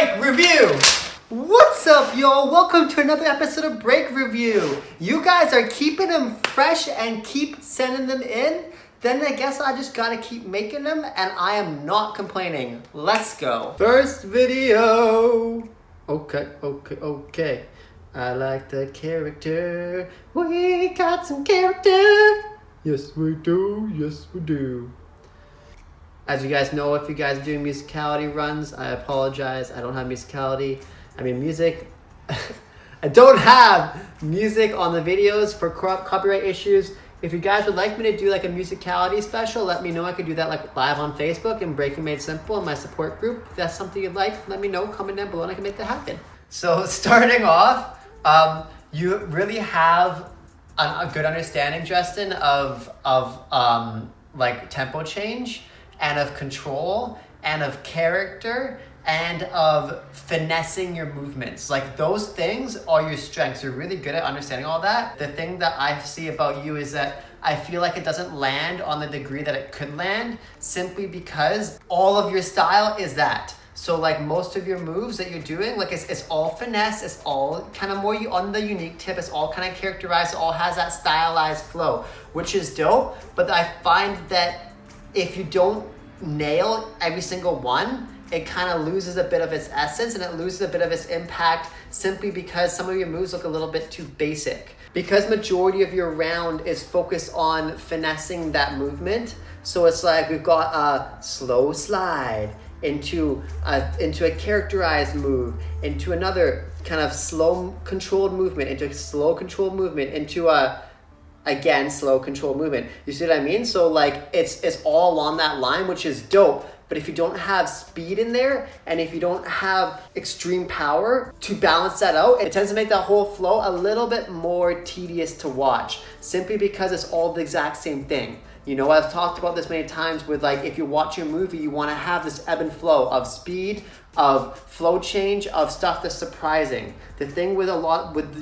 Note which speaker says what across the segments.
Speaker 1: Break Review! What's up, y'all? Welcome to another episode of Break Review. You guys are keeping them fresh and keep sending them in. Then I guess I just gotta keep making them, and I am not complaining. Let's go. First video. Okay. I like the character. We got some character. Yes, we do. As you guys know, if you guys are doing musicality runs, I apologize. I don't have musicality. I mean, music. I don't have music on the videos for copyright issues. If you guys would like me to do like a musicality special, let me know. I could do that like live on Facebook and Breaking Made Simple in my support group. If that's something you'd like, let me know. Comment down below and I can make that happen. So starting off, you really have a good understanding, Justin, of like tempo change and of control and of character and of finessing your movements. Like those things are your strengths. You're really good at understanding all that. The thing that I see about you is that I feel like it doesn't land on the degree that it could land simply because all of your style is that. So like most of your moves that you're doing, like it's all finesse, it's all kind of more on the unique tip, it's all kind of characterized, it all has that stylized flow, which is dope. But I find that if you don't nail every single one, it kind of loses a bit of its essence and it loses a bit of its impact simply because some of your moves look a little bit too basic. Because majority of your round is focused on finessing that movement. So it's like we've got a slow slide into a characterized move, into another kind of slow controlled movement, into a slow controlled movement, into a again slow controlled movement. You see what I mean? So like it's all on that line, which is dope. But if you don't have speed in there and if you don't have extreme power to balance that out, it tends to make that whole flow a little bit more tedious to watch simply because it's all the exact same thing. You know, I've talked about this many times with like, if you watch a movie, you want to have this ebb and flow of speed, of flow change, of stuff that's surprising. The thing with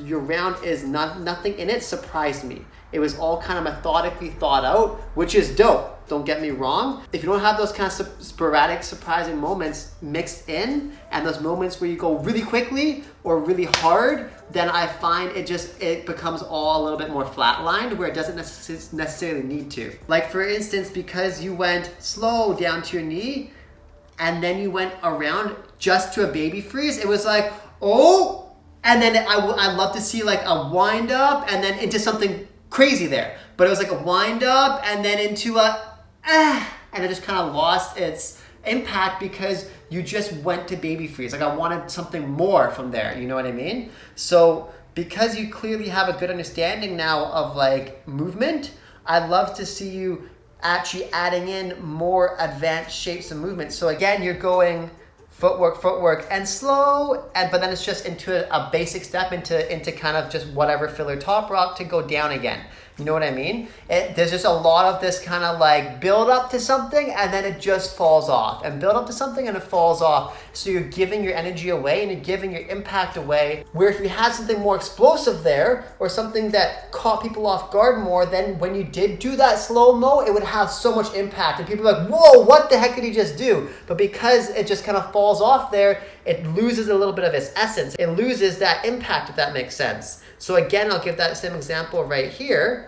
Speaker 1: your round is nothing in it surprised me. It was all kind of methodically thought out, which is dope. Don't get me wrong. If you don't have those kind of sporadic, surprising moments mixed in, and those moments where you go really quickly or really hard, then I find it becomes all a little bit more flatlined where it doesn't necessarily need to. Like for instance, because you went slow down to your knee, and then you went around just to a baby freeze, it was like, oh, and then I love to see like a wind up and then into something crazy there. But it was like a wind up and then into a and it just kind of lost its impact because you just went to baby freeze. Like I wanted something more from there, you know what I mean? So because you clearly have a good understanding now of like movement, I'd love to see you actually adding in more advanced shapes and movements. So again, you're going footwork and slow, but then it's just into a basic step into kind of just whatever filler top rock to go down again. You know what I mean? There's just a lot of this kind of like build up to something and then it just falls off, and build up to something and it falls off. So you're giving your energy away and you're giving your impact away, where if you had something more explosive there or something that caught people off guard more, then when you did do that slow-mo, it would have so much impact and people are like, whoa, what the heck did he just do? But because it just kind of falls off there, it loses a little bit of its essence. It loses that impact, if that makes sense. So again, I'll give that same example right here.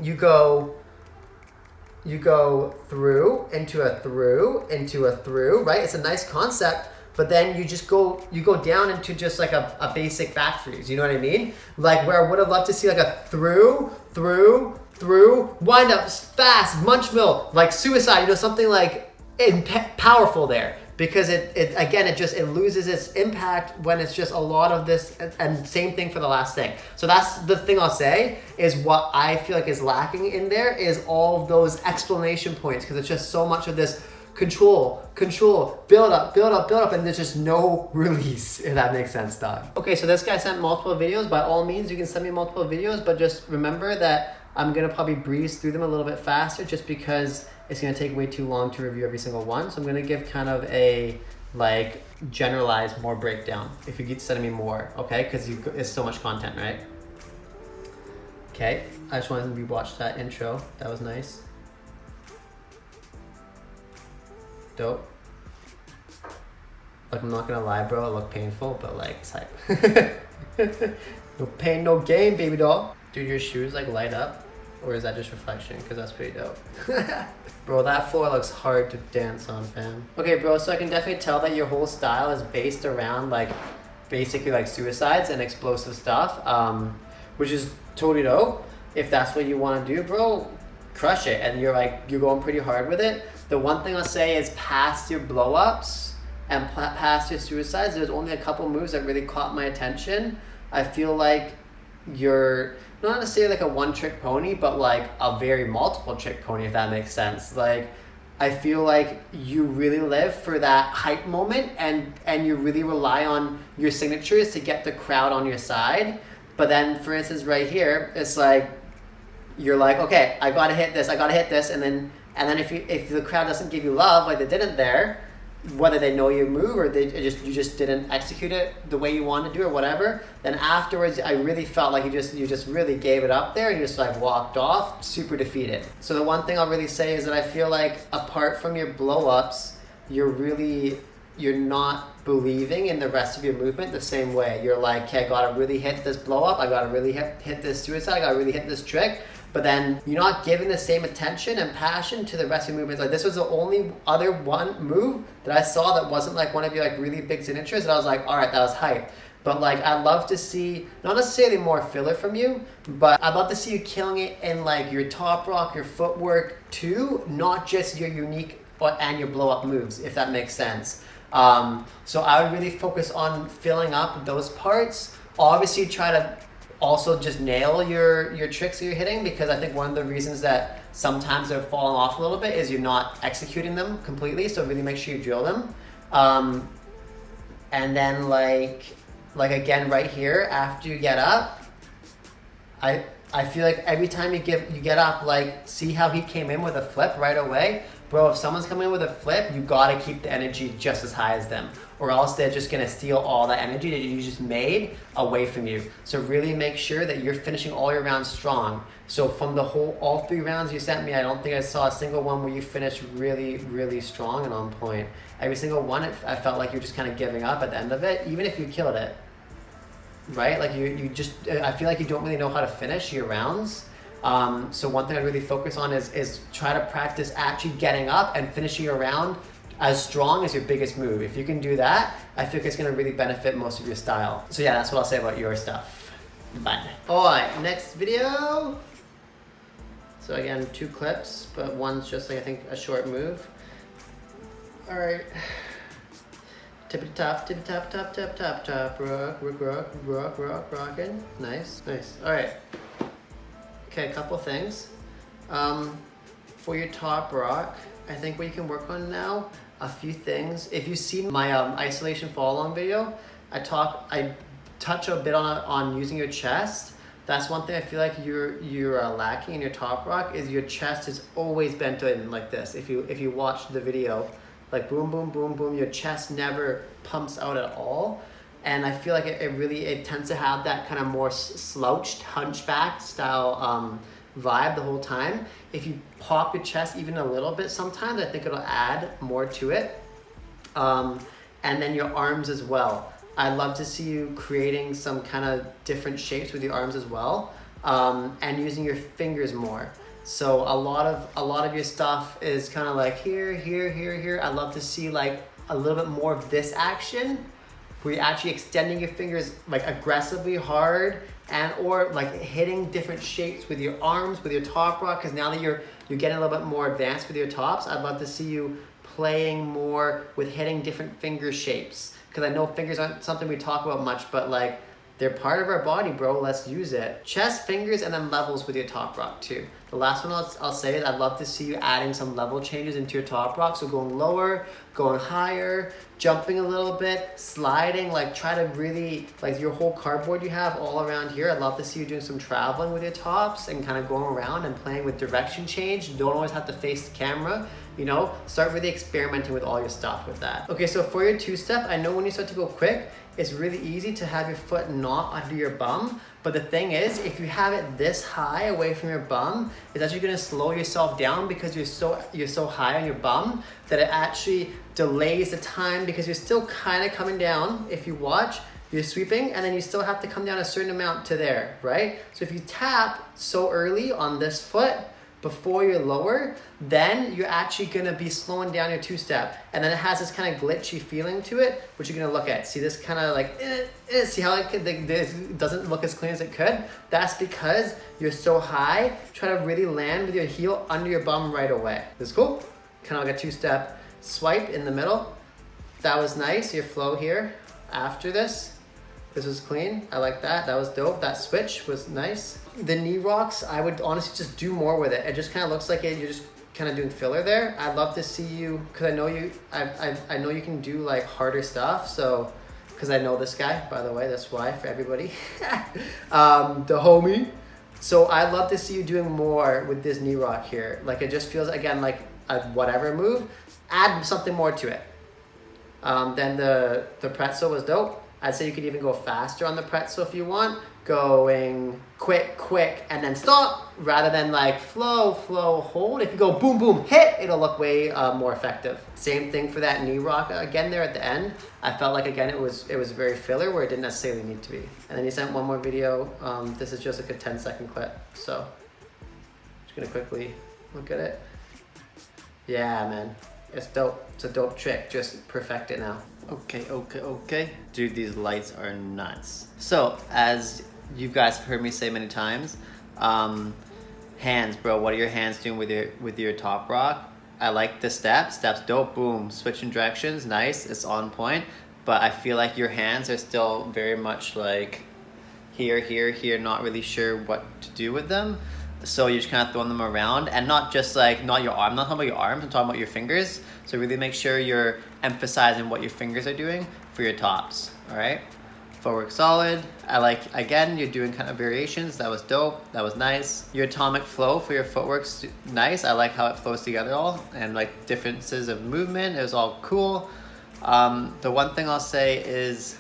Speaker 1: You go through, into a through, right? It's a nice concept, but then you go down into just like a basic back freeze, you know what I mean? Like where I would have loved to see like a through, wind up, fast, munch mill, like suicide, you know, something like powerful there. Because it loses its impact when it's just a lot of this, and same thing for the last thing. So that's the thing I'll say is what I feel like is lacking in there is all of those explanation points, because it's just so much of this control, build up, and there's just no release, if that makes sense, dog. Okay, so this guy sent multiple videos. By all means, you can send me multiple videos, but just remember that I'm gonna probably breeze through them a little bit faster just because it's gonna take way too long to review every single one. So I'm gonna give kind of a like generalized more breakdown if you keep sending me more, okay? Because it's so much content, right? Okay, I just wanted to rewatch that intro. That was nice. Dope. Like, I'm not gonna lie, bro, it looked painful, but like, it's hype. No pain, no gain, baby doll. Dude, your shoes like light up? Or is that just reflection? Because that's pretty dope. Bro, that floor looks hard to dance on, fam. Okay, bro, so I can definitely tell that your whole style is based around like, basically like suicides and explosive stuff, which is totally dope. If that's what you want to do, bro, crush it. And you're going pretty hard with it. The one thing I'll say is past your blow-ups and past your suicides, there's only a couple moves that really caught my attention. I feel like you're not necessarily like a one-trick pony, but like a very multiple trick pony, if that makes sense. Like, I feel like you really live for that hype moment, and you really rely on your signatures to get the crowd on your side. But then, for instance, right here, it's like, you're like, okay, I gotta hit this, and then if the crowd doesn't give you love like they didn't there, whether they know your move or you just didn't execute it the way you wanted to do or whatever, then afterwards I really felt like you just really gave it up there and you just like walked off super defeated. So the one thing I'll really say is that I feel like apart from your blow-ups, you're not believing in the rest of your movement the same way. You're like, okay, I gotta really hit this blow-up, I gotta really hit this suicide, I gotta really hit this trick. But then you're not giving the same attention and passion to the rest of your movements. Like, this was the only other one move that I saw that wasn't like one of your like really big signatures, and I was like, all right, that was hype. But like, I'd love to see, not necessarily more filler from you, but I'd love to see you killing it in like your top rock, your footwork too, not just your unique and your blow up moves, if that makes sense. So I would really focus on filling up those parts. Obviously try to also just nail your tricks that you're hitting, because I think one of the reasons that sometimes they're falling off a little bit is you're not executing them completely, so really make sure you drill them. And then like again right here, after you get up, I feel like every time you get up, like, see how he came in with a flip right away? Bro, if someone's coming in with a flip, you gotta keep the energy just as high as them, or else they're just gonna steal all the energy that you just made away from you. So really make sure that you're finishing all your rounds strong. So from all 3 rounds you sent me, I don't think I saw a single one where you finished really, really strong and on point. Every single one, I felt like you're just kind of giving up at the end of it, even if you killed it, right? Like I feel like you don't really know how to finish your rounds. So one thing I really focus on is try to practice actually getting up and finishing your round as strong as your biggest move. If you can do that, I think it's gonna really benefit most of your style. So yeah, that's what I'll say about your stuff. Bye. Alright, next video. So again, 2 clips, but one's just like, I think, a short move. Alright. Tippity top, rock, rockin'. Nice. Alright. Okay, a couple things. For your top rock, I think what you can work on now, a few things. If you see my isolation fall along video, I touch a bit on using your chest. That's one thing I feel like you're lacking in your top rock, is your chest is always bent in like this. If you watch the video, like boom, boom, boom, boom, your chest never pumps out at all. And I feel like it tends to have that kind of more slouched, hunchback style vibe the whole time. If you pop your chest even a little bit sometimes, I think it'll add more to it. And then your arms as well. I'd love to see you creating some kind of different shapes with your arms as well, and using your fingers more. So a lot of your stuff is kind of like here, here, here, here. I'd love to see like a little bit more of this action, where you're actually extending your fingers like aggressively hard, and or like hitting different shapes with your arms, with your top rock, because now that you're getting a little bit more advanced with your tops, I'd love to see you playing more with hitting different finger shapes. Because I know fingers aren't something we talk about much, but like, they're part of our body, bro. Let's use it. Chest, fingers, and then levels with your top rock too. The last one I'll say is I'd love to see you adding some level changes into your top rock. So going lower, going higher, jumping a little bit, sliding, like try to really, like your whole cardboard you have all around here. I'd love to see you doing some traveling with your tops and kind of going around and playing with direction change. You don't always have to face the camera. You know, start really experimenting with all your stuff with that. Okay, so for your 2-step, I know when you start to go quick, it's really easy to have your foot not under your bum. But the thing is, if you have it this high away from your bum, is actually gonna slow yourself down because you're so high on your bum that it actually delays the time because you're still kind of coming down. If you watch, you're sweeping and then you still have to come down a certain amount to there, right? So if you tap so early on this foot before you're lower, then you're actually gonna be slowing down your two-step. And then it has this kind of glitchy feeling to it, which you're gonna look at. See this kind of like, see how it doesn't look as clean as it could? That's because you're so high. Try to really land with your heel under your bum right away. This is cool? Kind of like a two-step swipe in the middle. That was nice, your flow here. After this was clean. I like that. That was dope. That switch was nice. The knee rocks, I would honestly just do more with it. It just kind of looks like you're just kind of doing filler there. I'd love to see you, because I know I know you can do like harder stuff. So, because I know this guy, by the way, that's why for everybody. The homie. So I'd love to see you doing more with this knee rock here. Like it just feels, again, like a whatever move. Add something more to it. Then the pretzel was dope. I'd say you could even go faster on the pretzel if you want. Going quick, and then stop, rather than like flow, hold. If you go boom, boom, hit, it'll look way more effective. Same thing for that knee rock again there at the end. I felt like, again, it was very filler where it didn't necessarily need to be. And then he sent one more video. This is just like a 10-second clip. So, just gonna quickly look at it. Yeah, man. It's dope. It's a dope trick. Just perfect it now. Okay. Dude, these lights are nuts. So, as you guys have heard me say many times, hands, bro. What are your hands doing with your top rock? I like the steps. Steps dope. Boom. Switching directions. Nice. It's on point. But I feel like your hands are still very much like here. Not really sure what to do with them. So you're just kind of throwing them around, and not just like, not your arm, I'm not talking about your arms, I'm talking about your fingers. So really make sure you're emphasizing what your fingers are doing for your tops, all right? Footwork solid. I like, again, you're doing kind of variations. That was dope, that was nice. Your atomic flow for your footwork's nice. I like how it flows together all, and like differences of movement, it was all cool. The one thing I'll say is,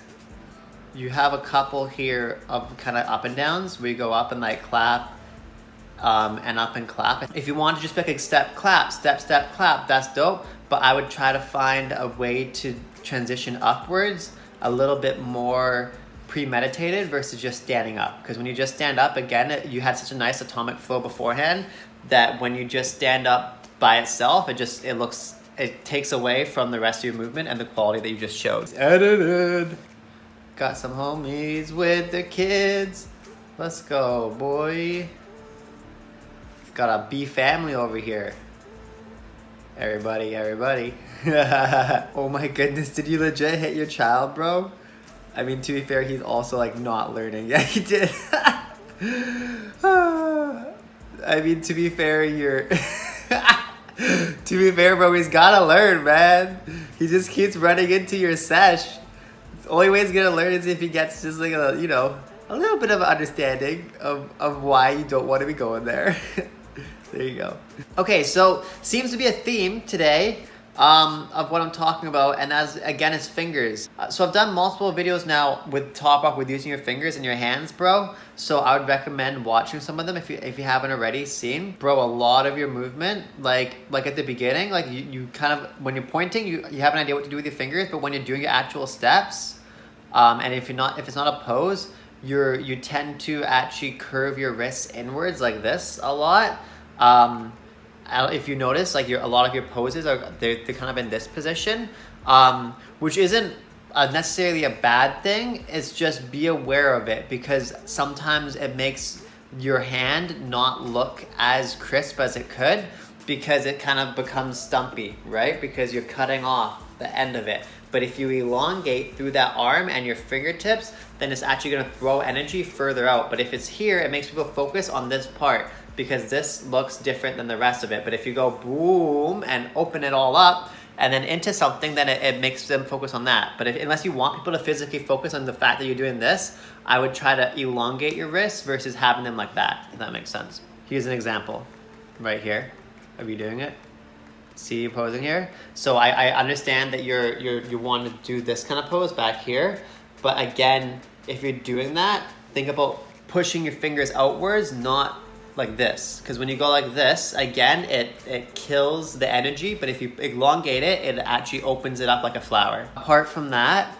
Speaker 1: you have a couple here of kind of up and downs, where you go up and like clap, and up and clap. If you want to just pick a step, clap, step, clap, that's dope. But I would try to find a way to transition upwards a little bit more premeditated versus just standing up. Because when you just stand up, again, you had such a nice atomic flow beforehand that when you just stand up by itself, it takes away from the rest of your movement and the quality that you just showed. Edited. Got some homies with the kids. Let's go, boy. Got a B family over here. Everybody. Oh my goodness, did you legit hit your child, bro? I mean, to be fair, he's also like not learning. Yeah, he did. I mean, to be fair, bro, he's gotta learn, man. He just keeps running into your sesh. The only way he's gonna learn is if he gets just like a little bit of an understanding of why you don't want to be going there. There you go. Okay, so seems to be a theme today of what I'm talking about, and as again, it's fingers. So I've done multiple videos now with top rock with using your fingers and your hands, bro. So I would recommend watching some of them if you haven't already seen. Bro, a lot of your movement, like at the beginning, like you kind of, when you're pointing, you have an idea what to do with your fingers, but when you're doing your actual steps, and if it's not a pose, you tend to actually curve your wrists inwards like this a lot. If you notice, like a lot of your poses they're kind of in this position, which isn't necessarily a bad thing. It's just be aware of it, because sometimes it makes your hand not look as crisp as it could, because it kind of becomes stumpy, right? Because you're cutting off the end of it. But if you elongate through that arm and your fingertips, then it's actually going to throw energy further out. But if it's here, it makes people focus on this part, because this looks different than the rest of it. But if you go boom and open it all up and then into something, then it makes them focus on that. But unless you want people to physically focus on the fact that you're doing this, I would try to elongate your wrists versus having them like that, if that makes sense. Here's an example right here of you doing it. See you posing here. So I understand that you want to do this kind of pose back here, but again, if you're doing that, think about pushing your fingers outwards, not like this. Because when you go like this, again, it kills the energy, but if you elongate it, it actually opens it up like a flower. Apart from that,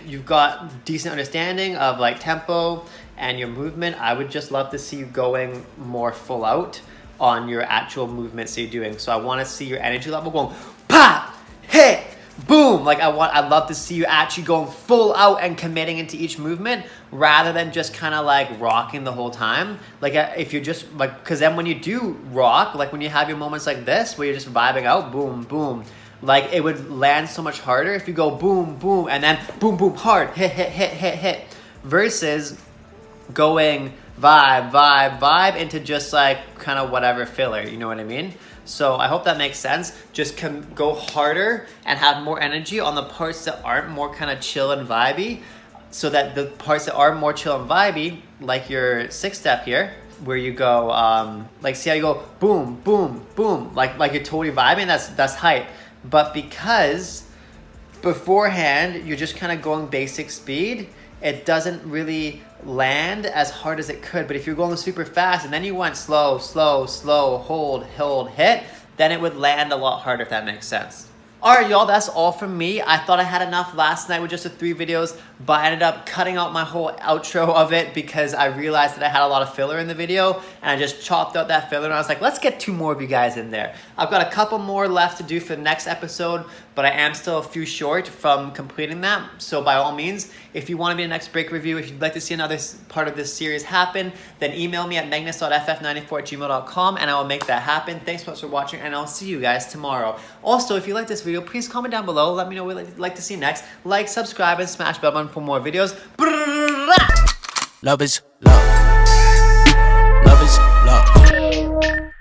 Speaker 1: you've got decent understanding of like tempo and your movement. I would just love to see you going more full out on your actual movements that you're doing. So I want to see your energy level going pop, hit, boom. Like I'd love to see you actually going full out and committing into each movement rather than just kind of like rocking the whole time. Like if you're just like, because then when you do rock, like when you have your moments like this where you're just vibing out, boom, boom, like it would land so much harder if you go boom, boom, and then boom, boom, hard, hit, hit, hit, hit, hit, versus going vibe, vibe, vibe into just like kind of whatever filler, you know what I mean? So I hope that makes sense. Just go harder and have more energy on the parts that aren't more kind of chill and vibey, so that the parts that are more chill and vibey, like your 6-step here, where you go, like see how you go boom, boom, boom, like you're totally vibing, that's hype. But because beforehand you're just kind of going basic speed, it doesn't really land as hard as it could. But if you're going super fast and then you went slow, slow, slow, hold, hit, then it would land a lot harder, if that makes sense. All right, y'all, that's all from me. I thought I had enough last night with just the 3 videos, but I ended up cutting out my whole outro of it because I realized that I had a lot of filler in the video, and I just chopped out that filler, and I was like, let's get 2 more of you guys in there. I've got a couple more left to do for the next episode, but I am still a few short from completing that. So by all means, if you want to be the next break review, if you'd like to see another part of this series happen, then email me at Magnus.ff94@gmail.com and I will make that happen. Thanks so much for watching, and I'll see you guys tomorrow. Also, if you like this video, please comment down below. Let me know what you'd like to see next. Like, subscribe, and smash bell button for more videos.
Speaker 2: Love is love. Love is love.